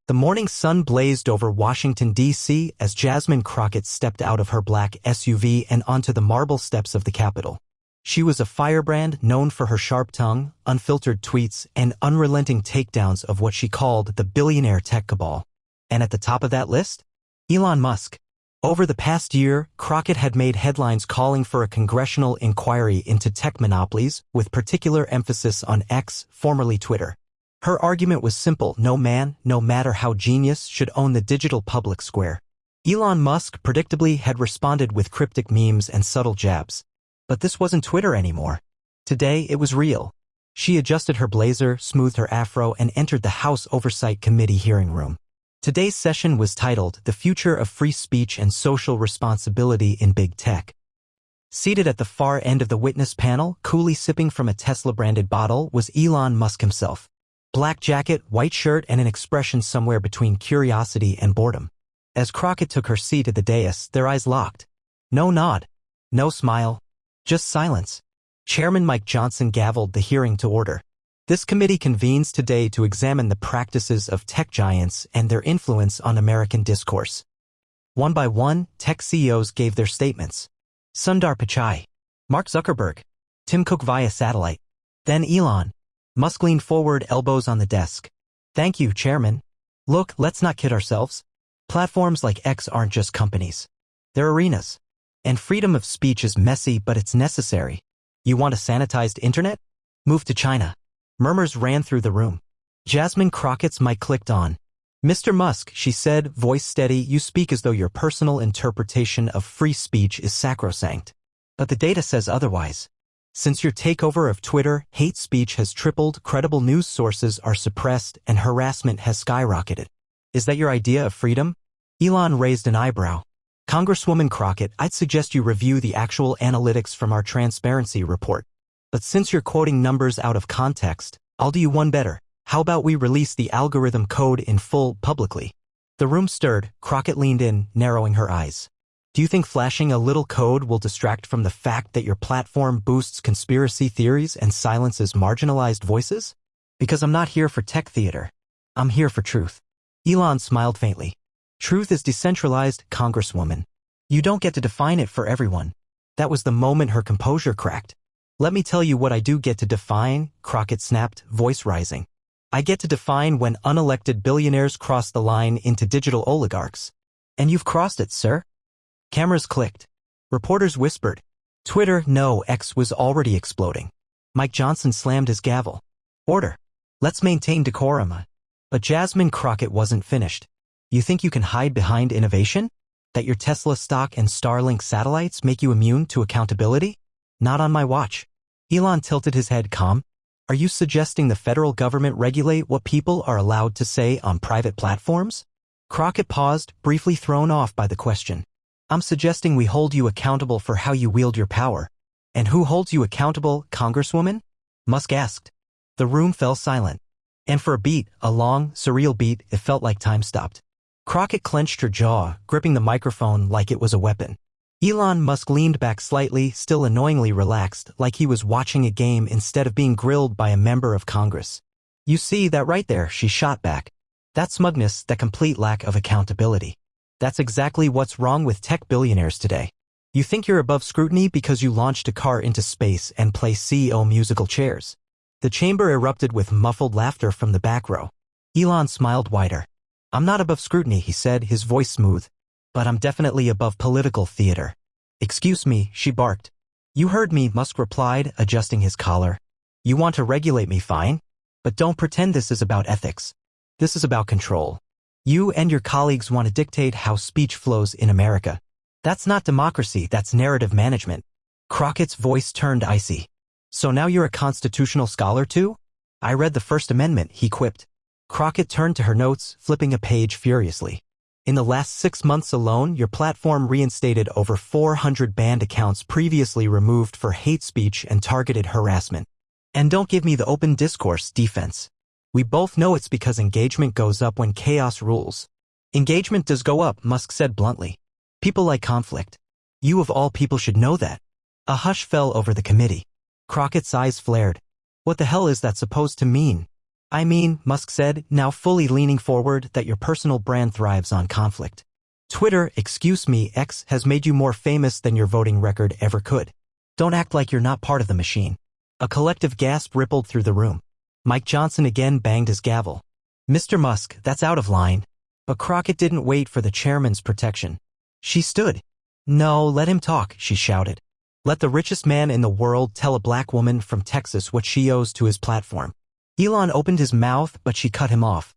The morning sun blazed over Washington, D.C. as Jasmine Crockett stepped out of her black SUV and onto the marble steps of the Capitol. She was a firebrand known for her sharp tongue, unfiltered tweets, and unrelenting takedowns of what she called the billionaire tech cabal. And at the top of that list? Elon Musk. Over the past year, Crockett had made headlines calling for a congressional inquiry into tech monopolies, with particular emphasis on X, formerly Twitter. Her argument was simple: no man, no matter how genius, should own the digital public square. Elon Musk predictably had responded with cryptic memes and subtle jabs. But this wasn't Twitter anymore. Today, it was real. She adjusted her blazer, smoothed her afro, and entered the House Oversight Committee hearing room. Today's session was titled, "The Future of Free Speech and Social Responsibility in Big Tech." Seated at the far end of the witness panel, coolly sipping from a Tesla-branded bottle, was Elon Musk himself. Black jacket, white shirt, and an expression somewhere between curiosity and boredom. As Crockett took her seat at the dais, their eyes locked. No nod. No smile. Just silence. Chairman Mike Johnson gavelled the hearing to order. This committee convenes today to examine the practices of tech giants and their influence on American discourse. One by one, tech CEOs gave their statements. Sundar Pichai. Mark Zuckerberg. Tim Cook via satellite. Then Elon. Musk leaned forward, elbows on the desk. Thank you, Chairman. Look, let's not kid ourselves. Platforms like X aren't just companies. They're arenas. And freedom of speech is messy, but it's necessary. You want a sanitized internet? Move to China. Murmurs ran through the room. Jasmine Crockett's mic clicked on. Mr. Musk, she said, voice steady, you speak as though your personal interpretation of free speech is sacrosanct. But the data says otherwise. Since your takeover of Twitter, hate speech has tripled, credible news sources are suppressed, and harassment has skyrocketed. Is that your idea of freedom? Elon raised an eyebrow. Congresswoman Crockett, I'd suggest you review the actual analytics from our transparency report. But since you're quoting numbers out of context, I'll do you one better. How about we release the algorithm code in full publicly? The room stirred. Crockett leaned in, narrowing her eyes. Do you think flashing a little code will distract from the fact that your platform boosts conspiracy theories and silences marginalized voices? Because I'm not here for tech theater. I'm here for truth. Elon smiled faintly. Truth is decentralized, Congresswoman. You don't get to define it for everyone. That was the moment her composure cracked. Let me tell you what I do get to define, Crockett snapped, voice rising. I get to define when unelected billionaires cross the line into digital oligarchs. And you've crossed it, sir. Cameras clicked. Reporters whispered. Twitter, no, X was already exploding. Mike Johnson slammed his gavel. Order. Let's maintain decorum. But Jasmine Crockett wasn't finished. You think you can hide behind innovation? That your Tesla stock and Starlink satellites make you immune to accountability? Not on my watch. Elon tilted his head calm. Are you suggesting the federal government regulate what people are allowed to say on private platforms? Crockett paused, briefly thrown off by the question. I'm suggesting we hold you accountable for how you wield your power. And who holds you accountable, Congresswoman? Musk asked. The room fell silent. And for a beat, a long, surreal beat, it felt like time stopped. Crockett clenched her jaw, gripping the microphone like it was a weapon. Elon Musk leaned back slightly, still annoyingly relaxed, like he was watching a game instead of being grilled by a member of Congress. You see that right there, she shot back. That smugness, that complete lack of accountability. That's exactly what's wrong with tech billionaires today. You think you're above scrutiny because you launched a car into space and play CEO musical chairs. The chamber erupted with muffled laughter from the back row. Elon smiled wider. I'm not above scrutiny, he said, his voice smooth. But I'm definitely above political theater. Excuse me, she barked. You heard me, Musk replied, adjusting his collar. You want to regulate me, fine. But don't pretend this is about ethics. This is about control. You and your colleagues want to dictate how speech flows in America. That's not democracy, that's narrative management. Crockett's voice turned icy. So now you're a constitutional scholar too? I read the First Amendment, he quipped. Crockett turned to her notes, flipping a page furiously. In the last 6 months alone, your platform reinstated over 400 banned accounts previously removed for hate speech and targeted harassment. And don't give me the open discourse defense. We both know it's because engagement goes up when chaos rules. Engagement does go up, Musk said bluntly. People like conflict. You of all people should know that. A hush fell over the committee. Crockett's eyes flared. What the hell is that supposed to mean? I mean, Musk said, now fully leaning forward, that your personal brand thrives on conflict. Twitter, excuse me, X, has made you more famous than your voting record ever could. Don't act like you're not part of the machine. A collective gasp rippled through the room. Mike Johnson again banged his gavel. Mr. Musk, that's out of line. But Crockett didn't wait for the chairman's protection. She stood. No, let him talk, she shouted. Let the richest man in the world tell a black woman from Texas what she owes to his platform. Elon opened his mouth, but she cut him off.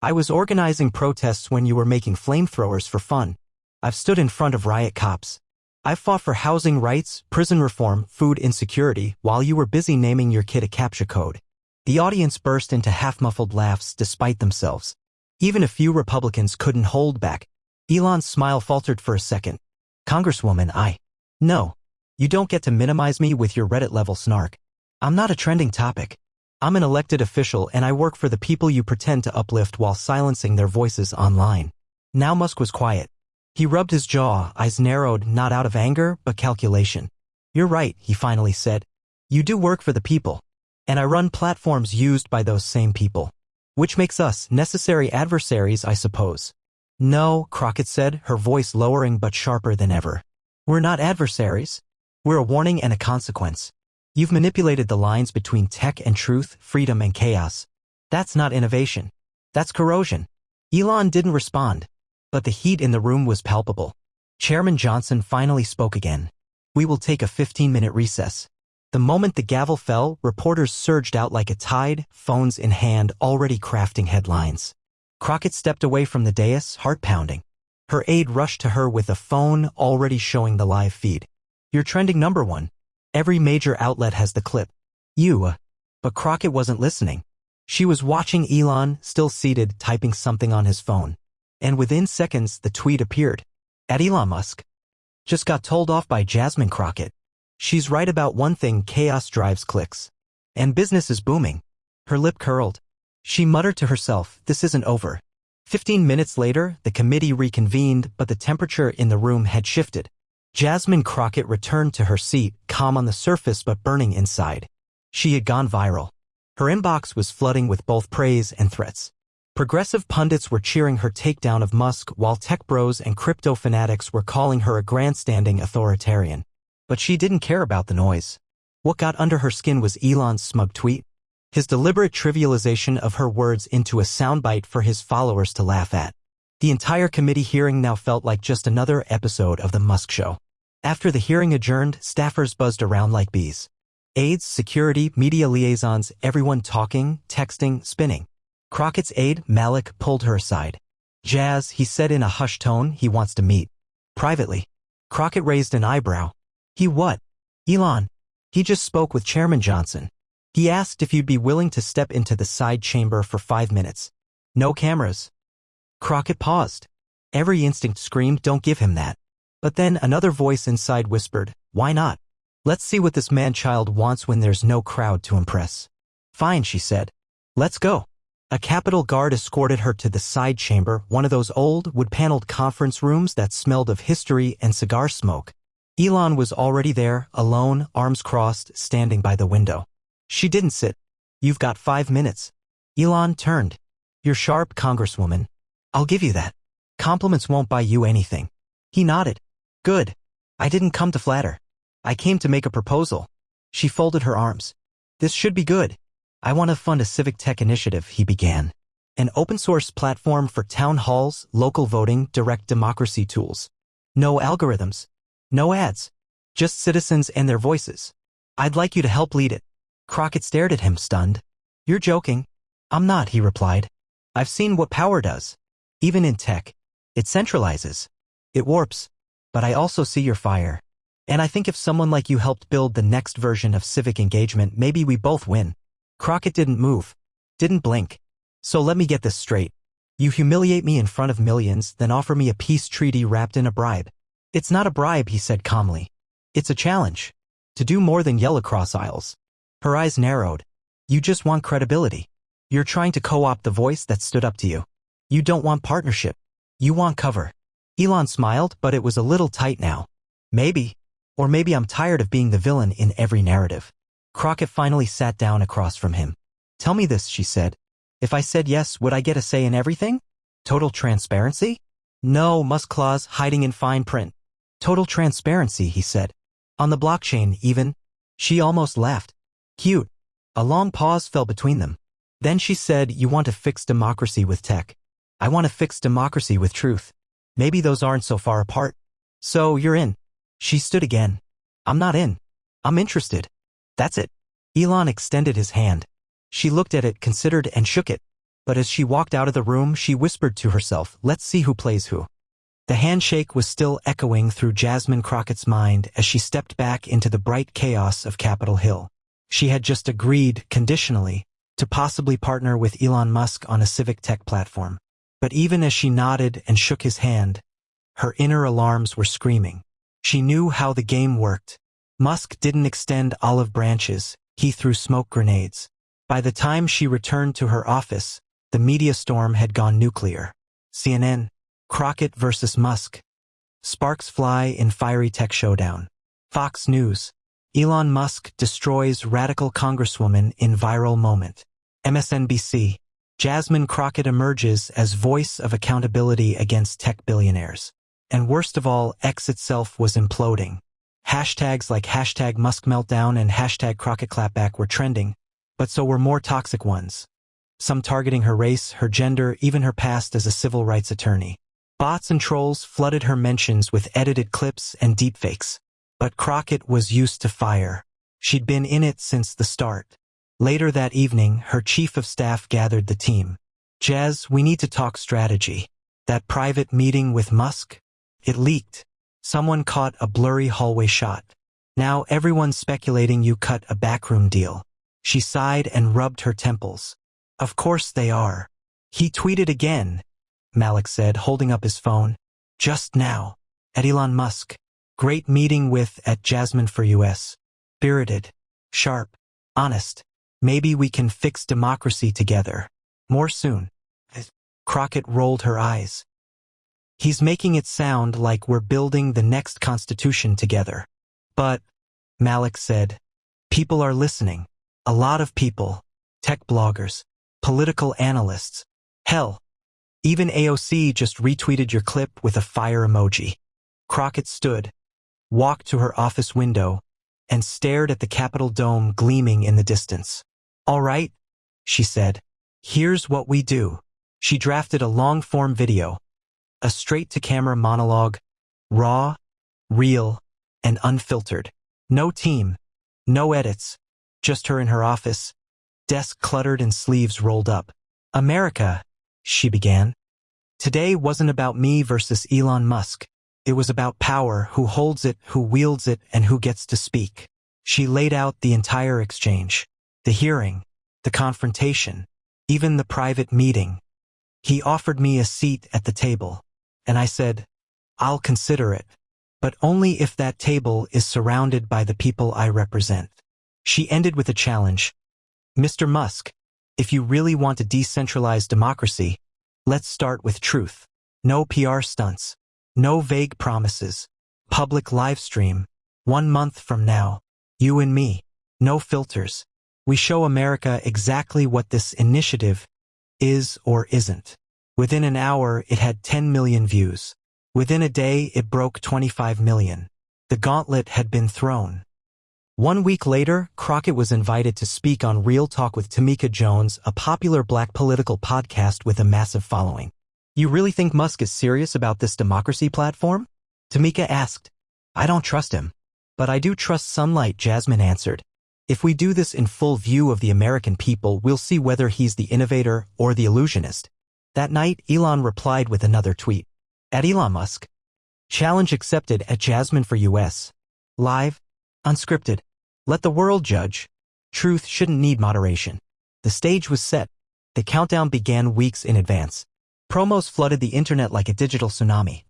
I was organizing protests when you were making flamethrowers for fun. I've stood in front of riot cops. I've fought for housing rights, prison reform, food insecurity, while you were busy naming your kid a CAPTCHA code. The audience burst into half-muffled laughs despite themselves. Even a few Republicans couldn't hold back. Elon's smile faltered for a second. Congresswoman, No. You don't get to minimize me with your Reddit-level snark. I'm not a trending topic. I'm an elected official and I work for the people you pretend to uplift while silencing their voices online. Now Musk was quiet. He rubbed his jaw, eyes narrowed, not out of anger, but calculation. You're right, he finally said. You do work for the people. And I run platforms used by those same people. Which makes us necessary adversaries, I suppose. No, Crockett said, her voice lowering but sharper than ever. We're not adversaries. We're a warning and a consequence. You've manipulated the lines between tech and truth, freedom and chaos. That's not innovation. That's corrosion. Elon didn't respond. But the heat in the room was palpable. Chairman Johnson finally spoke again. We will take a 15-minute recess. The moment the gavel fell, reporters surged out like a tide, phones in hand, already crafting headlines. Crockett stepped away from the dais, heart pounding. Her aide rushed to her with a phone already showing the live feed. You're trending #1. Every major outlet has the clip. But Crockett wasn't listening. She was watching Elon, still seated, typing something on his phone. And within seconds, the tweet appeared. At Elon Musk. Just got told off by Jasmine Crockett. She's right about one thing: chaos drives clicks. And business is booming. Her lip curled. She muttered to herself, this isn't over. 15 minutes later, the committee reconvened, but the temperature in the room had shifted. Jasmine Crockett returned to her seat, calm on the surface but burning inside. She had gone viral. Her inbox was flooding with both praise and threats. Progressive pundits were cheering her takedown of Musk, while tech bros and crypto fanatics were calling her a grandstanding authoritarian. But she didn't care about the noise. What got under her skin was Elon's smug tweet. His deliberate trivialization of her words into a soundbite for his followers to laugh at. The entire committee hearing now felt like just another episode of The Musk Show. After the hearing adjourned, staffers buzzed around like bees. Aides, security, media liaisons, everyone talking, texting, spinning. Crockett's aide, Malik, pulled her aside. Jazz, he said in a hushed tone, he wants to meet. Privately. Crockett raised an eyebrow. He what? Elon. He just spoke with Chairman Johnson. He asked if you'd be willing to step into the side chamber for 5 minutes. No cameras. Crockett paused. Every instinct screamed, don't give him that. But then another voice inside whispered, why not? Let's see what this man-child wants when there's no crowd to impress. Fine, she said. Let's go. A Capitol guard escorted her to the side chamber, one of those old, wood-paneled conference rooms that smelled of history and cigar smoke. Elon was already there, alone, arms crossed, standing by the window. She didn't sit. You've got 5 minutes. Elon turned. You're sharp, Congresswoman. I'll give you that. Compliments won't buy you anything. He nodded. Good. I didn't come to flatter. I came to make a proposal. She folded her arms. This should be good. I want to fund a civic tech initiative, he began. An open-source platform for town halls, local voting, direct democracy tools. No algorithms. No ads. Just citizens and their voices. I'd like you to help lead it. Crockett stared at him, stunned. You're joking. I'm not, he replied. I've seen what power does. Even in tech. It centralizes. It warps. But I also see your fire. And I think if someone like you helped build the next version of civic engagement, maybe we both win. Crockett didn't move. Didn't blink. So let me get this straight. You humiliate me in front of millions, then offer me a peace treaty wrapped in a bribe. It's not a bribe, he said calmly. It's a challenge. To do more than yell across aisles. Her eyes narrowed. You just want credibility. You're trying to co-opt the voice that stood up to you. You don't want partnership. You want cover. Elon smiled, but it was a little tight now. Maybe. Or maybe I'm tired of being the villain in every narrative. Crockett finally sat down across from him. Tell me this, she said. If I said yes, would I get a say in everything? Total transparency? No, Musk clause hiding in fine print. Total transparency, he said. On the blockchain, even. She almost laughed. Cute. A long pause fell between them. Then she said, you want to fix democracy with tech. I want to fix democracy with truth. Maybe those aren't so far apart. So, you're in. She stood again. I'm not in. I'm interested. That's it. Elon extended his hand. She looked at it, considered, and shook it. But as she walked out of the room, she whispered to herself, let's see who plays who. The handshake was still echoing through Jasmine Crockett's mind as she stepped back into the bright chaos of Capitol Hill. She had just agreed, conditionally, to possibly partner with Elon Musk on a civic tech platform. But even as she nodded and shook his hand, her inner alarms were screaming. She knew how the game worked. Musk didn't extend olive branches, he threw smoke grenades. By the time she returned to her office, the media storm had gone nuclear. CNN, Crockett versus Musk. Sparks fly in fiery tech showdown. Fox News, Elon Musk destroys radical congresswoman in viral moment. MSNBC, Jasmine Crockett emerges as voice of accountability against tech billionaires. And worst of all, X itself was imploding. Hashtags like hashtag Musk meltdown and hashtag Crockett clapback were trending, but so were more toxic ones. Some targeting her race, her gender, even her past as a civil rights attorney. Bots and trolls flooded her mentions with edited clips and deepfakes. But Crockett was used to fire. She'd been in it since the start. Later that evening, her chief of staff gathered the team. Jazz, we need to talk strategy. That private meeting with Musk? It leaked. Someone caught a blurry hallway shot. Now everyone's speculating you cut a backroom deal. She sighed and rubbed her temples. Of course they are. He tweeted again, Malik said, holding up his phone. Just now. At Elon Musk. Great meeting with at Jasmine for US. Spirited. Sharp. Honest. Maybe we can fix democracy together. More soon. Crockett rolled her eyes. He's making it sound like we're building the next constitution together. But, Malik said, people are listening. A lot of people. Tech bloggers. Political analysts. Hell. Even AOC just retweeted your clip with a fire emoji. Crockett stood, walked to her office window, and stared at the Capitol dome gleaming in the distance. All right, she said. Here's what we do. She drafted a long-form video. A straight-to-camera monologue, raw, real, and unfiltered. No team, no edits, just her in her office, desk cluttered and sleeves rolled up. America, she began. Today wasn't about me versus Elon Musk. It was about power, who holds it, who wields it, and who gets to speak. She laid out the entire exchange. The hearing, the confrontation, even the private meeting. He offered me a seat at the table. And I said, I'll consider it, but only if that table is surrounded by the people I represent. She ended with a challenge. Mr. Musk, if you really want a decentralized democracy, let's start with truth. No PR stunts. No vague promises. Public live stream. 1 month from now. You and me. No filters. We show America exactly what this initiative is or isn't. Within an hour, it had 10 million views. Within a day, it broke 25 million. The gauntlet had been thrown. 1 week later, Crockett was invited to speak on Real Talk with Tamika Jones, a popular black political podcast with a massive following. You really think Musk is serious about this democracy platform? Tamika asked. I don't trust him. But I do trust sunlight, Jasmine answered. If we do this in full view of the American people, we'll see whether he's the innovator or the illusionist. That night, Elon replied with another tweet. At Elon Musk. Challenge accepted at Jasmine for US. Live. Unscripted. Let the world judge. Truth shouldn't need moderation. The stage was set. The countdown began weeks in advance. Promos flooded the internet like a digital tsunami.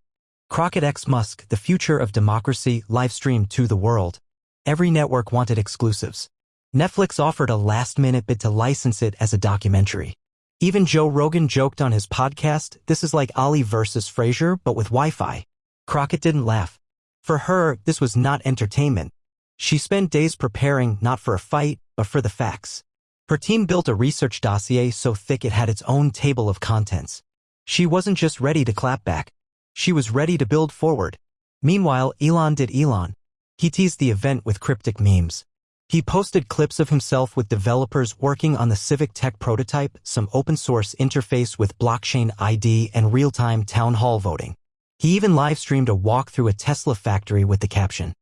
Crockett x Musk, the future of democracy, live-streamed to the world. Every network wanted exclusives. Netflix offered a last-minute bid to license it as a documentary. Even Joe Rogan joked on his podcast, this is like Ali versus Frazier, but with Wi-Fi. Crockett didn't laugh. For her, this was not entertainment. She spent days preparing not for a fight, but for the facts. Her team built a research dossier so thick it had its own table of contents. She wasn't just ready to clap back. She was ready to build forward. Meanwhile, Elon did Elon. He teased the event with cryptic memes. He posted clips of himself with developers working on the civic tech prototype, some open-source interface with blockchain ID and real-time town hall voting. He even live-streamed a walk through a Tesla factory with the caption,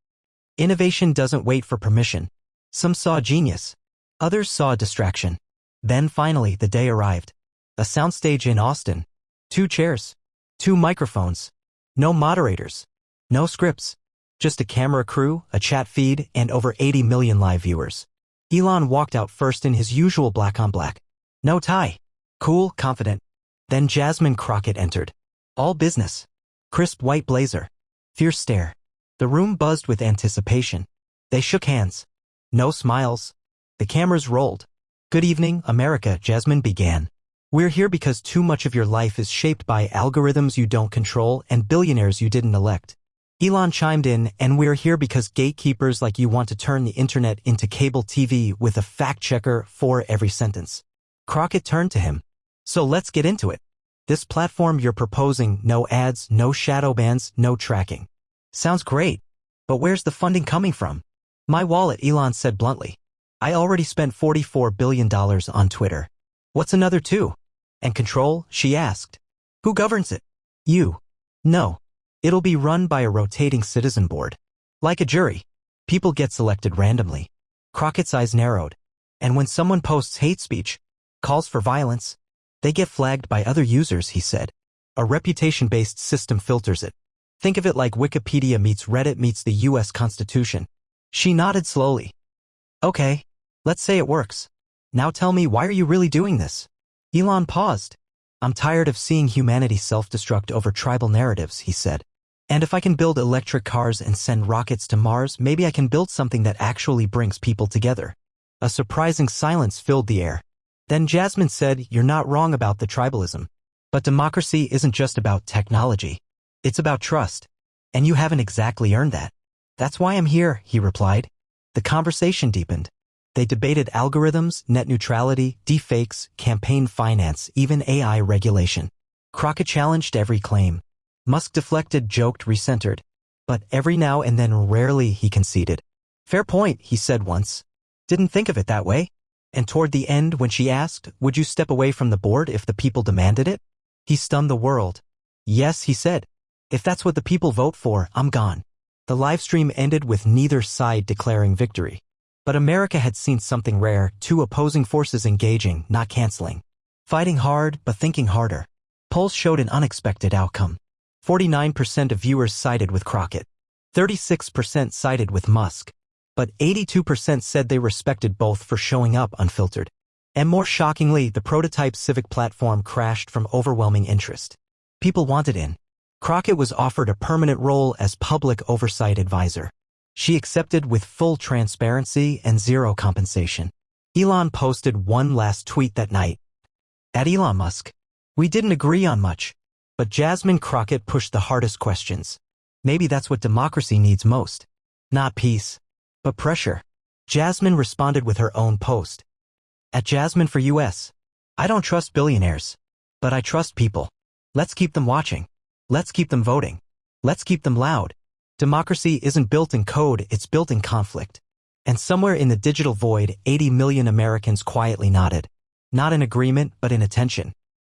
"Innovation doesn't wait for permission." Some saw genius. Others saw distraction. Then finally, the day arrived. A soundstage in Austin. 2 chairs. 2 microphones. No moderators. No scripts. Just a camera crew, a chat feed, and over 80 million live viewers. Elon walked out first in his usual black on black. No tie. Cool, confident. Then Jasmine Crockett entered. All business. Crisp white blazer. Fierce stare. The room buzzed with anticipation. They shook hands. No smiles. The cameras rolled. "Good evening, America," Jasmine began. "We're here because too much of your life is shaped by algorithms you don't control and billionaires you didn't elect." Elon chimed in, "And we're here because gatekeepers like you want to turn the internet into cable TV with a fact-checker for every sentence." Crockett turned to him. "So let's get into it. This platform you're proposing, no ads, no shadow bans, no tracking. Sounds great. But where's the funding coming from?" "My wallet," Elon said bluntly. "I already spent $44 billion on Twitter. What's another 2? And control?" she asked. "Who governs it?" "You." "No. It'll be run by a rotating citizen board. Like a jury. People get selected randomly." Crockett's eyes narrowed. "And when someone posts hate speech, calls for violence, they get flagged by other users," he said. "A reputation-based system filters it. Think of it like Wikipedia meets Reddit meets the US Constitution." She nodded slowly. "Okay. Let's say it works. Now tell me, why are you really doing this?" Elon paused. "I'm tired of seeing humanity self-destruct over tribal narratives," he said. "And if I can build electric cars and send rockets to Mars, maybe I can build something that actually brings people together." A surprising silence filled the air. Then Jasmine said, "You're not wrong about the tribalism. But democracy isn't just about technology. It's about trust. And you haven't exactly earned that." "That's why I'm here," he replied. The conversation deepened. They debated algorithms, net neutrality, deepfakes, campaign finance, even AI regulation. Crockett challenged every claim. Musk deflected, joked, recentered. But every now and then, rarely, he conceded. "Fair point," he said once. "Didn't think of it that way." And toward the end, when she asked, "Would you step away from the board if the people demanded it?" he stunned the world. "Yes," he said. "If that's what the people vote for, I'm gone." The livestream ended with neither side declaring victory. But America had seen something rare, 2 opposing forces engaging, not canceling. Fighting hard, but thinking harder. Polls showed an unexpected outcome. 49% of viewers sided with Crockett. 36% sided with Musk. But 82% said they respected both for showing up unfiltered. And more shockingly, the prototype civic platform crashed from overwhelming interest. People wanted in. Crockett was offered a permanent role as public oversight advisor. She accepted with full transparency and 0 compensation. Elon posted one last tweet that night. "At Elon Musk. We didn't agree on much. But Jasmine Crockett pushed the hardest questions. Maybe that's what democracy needs most. Not peace, but pressure." Jasmine responded with her own post. "At Jasmine for US. I don't trust billionaires. But I trust people. Let's keep them watching. Let's keep them voting. Let's keep them loud. Democracy isn't built in code, it's built in conflict." And somewhere in the digital void, 80 million Americans quietly nodded. Not in agreement, but in attention.